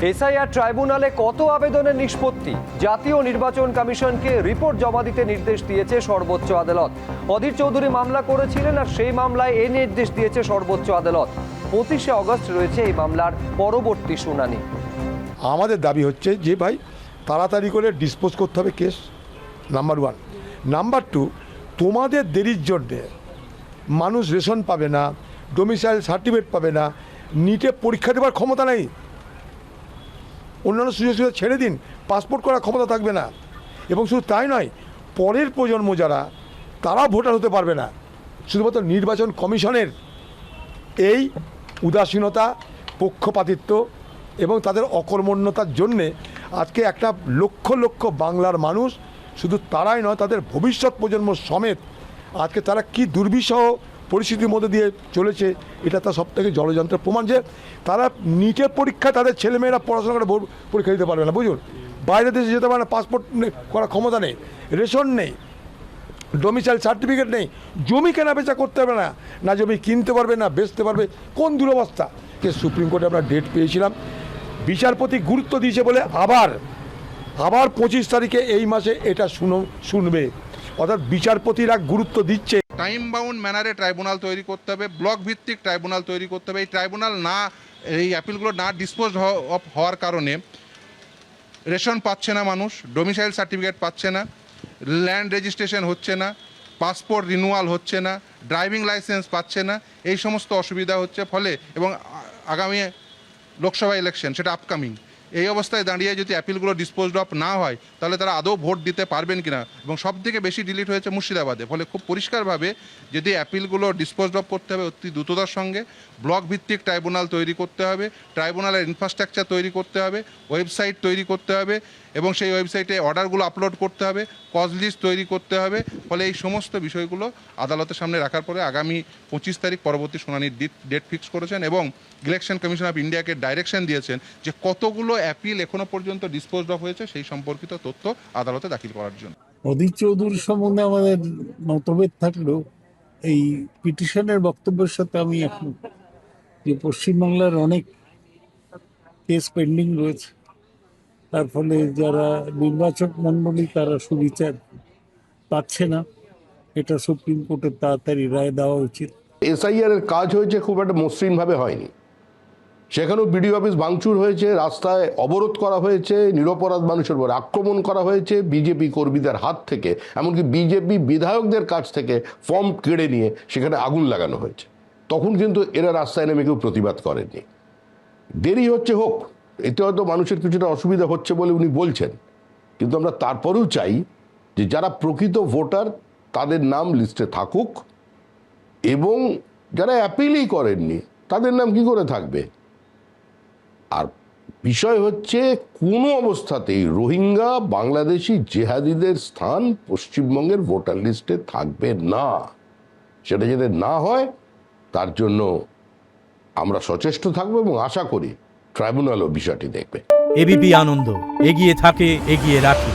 SIR ট্রাইব্যুনালে কত আবেদনের নিষ্পত্তি? জাতীয় নির্বাচন কমিশনকে রিপোর্ট জমা দিতে নির্দেশ দিয়েছে সর্বোচ্চ আদালত। অধীর চৌধুরী মামলা করেছিলেন আর সেই মামলায় এই নির্দেশ দিয়েছে সর্বোচ্চ আদালত। 25শে অগস্ট রয়েছে এই মামলার পরবর্তী শুনানি। আমাদের দাবি হচ্ছে যে ভাই তাড়াতাড়ি করে ডিসপোজ করতে হবে কেস, নাম্বার 1। নাম্বার 2, তোমাদের দেরির জন্যে মানুষ রেশন পাবে না, ডোমিসাইল সার্টিফিকেট পাবে না, নিটে পরীক্ষা দেওয়ার ক্ষমতা নেই। অন্যান্য সুযোগ সুবিধা ছেড়ে দিন, পাসপোর্ট করার ক্ষমতা থাকবে না। এবং শুধু তাই নয়, পরের প্রজন্ম যারা তারা ভোটার হতে পারবে না। শুধুমাত্র নির্বাচন কমিশনের এই উদাসীনতা, পক্ষপাতিত্ব এবং তাদের অকর্মণ্যতার জন্যে আজকে একটা লক্ষ লক্ষ বাংলার মানুষ, শুধু তারাই নয় তাদের ভবিষ্যৎ প্রজন্ম সমেত আজকে তারা কি দুর্বিষহ পরিস্থিতির মধ্যে দিয়ে চলেছে, এটা তার সবথেকে জলযন্ত্রের প্রমাণ যে তারা নিটের পরীক্ষা তাদের ছেলেমেয়েরা পড়াশোনা করে পরীক্ষা দিতে পারবে না। বুঝুন, বাইরের দেশে যেতে পারে না, পাসপোর্ট করার ক্ষমতা নেই, রেশন নেই, ডোমিসাইল সার্টিফিকেট নেই, জমি কেনা বেচা করতে পারবে না, না জমি কিনতে পারবে না বেচতে পারবে। কোন দুরবস্থা! যে সুপ্রিম কোর্টে আমরা ডেট পেয়েছিলাম, বিচারপতি গুরুত্ব দিয়েছে বলে আবার 25 তারিখে এই মাসে এটা শুনবে। অর্থাৎ বিচারপতিরা গুরুত্ব দিচ্ছে। টাইম বাউন্ড ম্যানারে ট্রাইব্যুনাল তৈরি করতে হবে, ব্লক ভিত্তিক ট্রাইব্যুনাল তৈরি করতে হবে। এই ট্রাইব্যুনাল না, এই অ্যাপিলগুলো না ডিসপোজ হওয়ার কারণে রেশন পাচ্ছে না মানুষ, ডোমিসাইল সার্টিফিকেট পাচ্ছে না, ল্যান্ড রেজিস্ট্রেশন হচ্ছে না, পাসপোর্ট রিনিউয়াল হচ্ছে না, ড্রাইভিং লাইসেন্স পাচ্ছে না, এই সমস্ত অসুবিধা হচ্ছে। ফলে এবং আগামী লোকসভা ইলেকশন সেটা আপকামিং, এই অবস্থায় দাঁড়িয়ে যদি অ্যাপিলগুলো ডিসপোজড অফ না হয় তাহলে তারা আদৌ ভোট দিতে পারবেন কিনা। এবং সব থেকে বেশি ডিলিট হয়েছে মুর্শিদাবাদে। ফলে খুব পরিষ্কারভাবে যদি অ্যাপিলগুলো ডিসপোজড অফ করতে হবে অতি দ্রুততার সঙ্গে, ব্লক ভিত্তিক ট্রাইব্যুনাল তৈরি করতে হবে, ট্রাইব্যুনালের ইনফ্রাস্ট্রাকচার তৈরি করতে হবে, ওয়েবসাইট তৈরি করতে হবে এবং সেই ওয়েবসাইটে অর্ডারগুলো আপলোড করতে হবে, কজ লিস্ট তৈরি করতে হবে। ফলে এই সমস্ত বিষয়গুলো আদালতের সামনে রাখার পরে আগামী 25 তারিখ পরবর্তী শুনানির ডেট ফিক্স করেছেন এবং ইলেকশন কমিশন অফ ইন্ডিয়াকে ডাইরেকশন দিয়েছেন যে কতগুলো অ্যাপিল এখনো পর্যন্ত ডিসপোজড অফ হয়েছে সেই সম্পর্কিত তথ্য আদালতে দাখিল করার জন্য। অধীর চৌধুরী সম্বন্ধে আমাদের মতভেদ থাকলেও এই পিটিশনের বক্তব্যের সাথে আমি এখন যে পশ্চিমবাংলার অনেক কেস পেন্ডিং রয়েছে, তার ফলে যারা নির্বাচক মণ্ডলী তারা সুবিচার পাচ্ছে না, এটা সুপ্রিম কোর্টের তাড়াতাড়ি রায় দেওয়া উচিত। এসআইআর এর কাজ হয়েছে খুব একটা মসৃণভাবে হয়নি। সেখানেও বিডিও অফিস ভাঙচুর হয়েছে, রাস্তায় অবরোধ করা হয়েছে, নিরপরাধ মানুষের উপর আক্রমণ করা হয়েছে বিজেপি কর্মীদের হাত থেকে, এমনকি বিজেপি বিধায়কদের কাছ থেকে ফর্ম কেড়ে নিয়ে সেখানে আগুন লাগানো হয়েছে। তখন কিন্তু এরা রাস্তায় নেমে কেউ প্রতিবাদ করেননি। দেরি হচ্ছে হোক, এতে হয়তো মানুষের কিছুটা অসুবিধা হচ্ছে বলে উনি বলছেন, কিন্তু আমরা তারপরেও চাই যে যারা প্রকৃত ভোটার তাদের নাম লিস্টে থাকুক এবং যারা অ্যাপিলই করেননি তাদের নাম কি করে থাকবে। আর বিষয় হচ্ছে কোনো অবস্থাতেই রোহিঙ্গা বাংলাদেশি জেহাদিদের স্থান পশ্চিমবঙ্গের ভোটার লিস্টে থাকবে না। সেটা যাতে না হয় তার জন্য আমরা সচেষ্ট থাকবো এবং আশা করি ট্রাইব্যুনালও বিষয়টি দেখবে। এবিপি আনন্দ, এগিয়ে থাকে, এগিয়ে রাখে।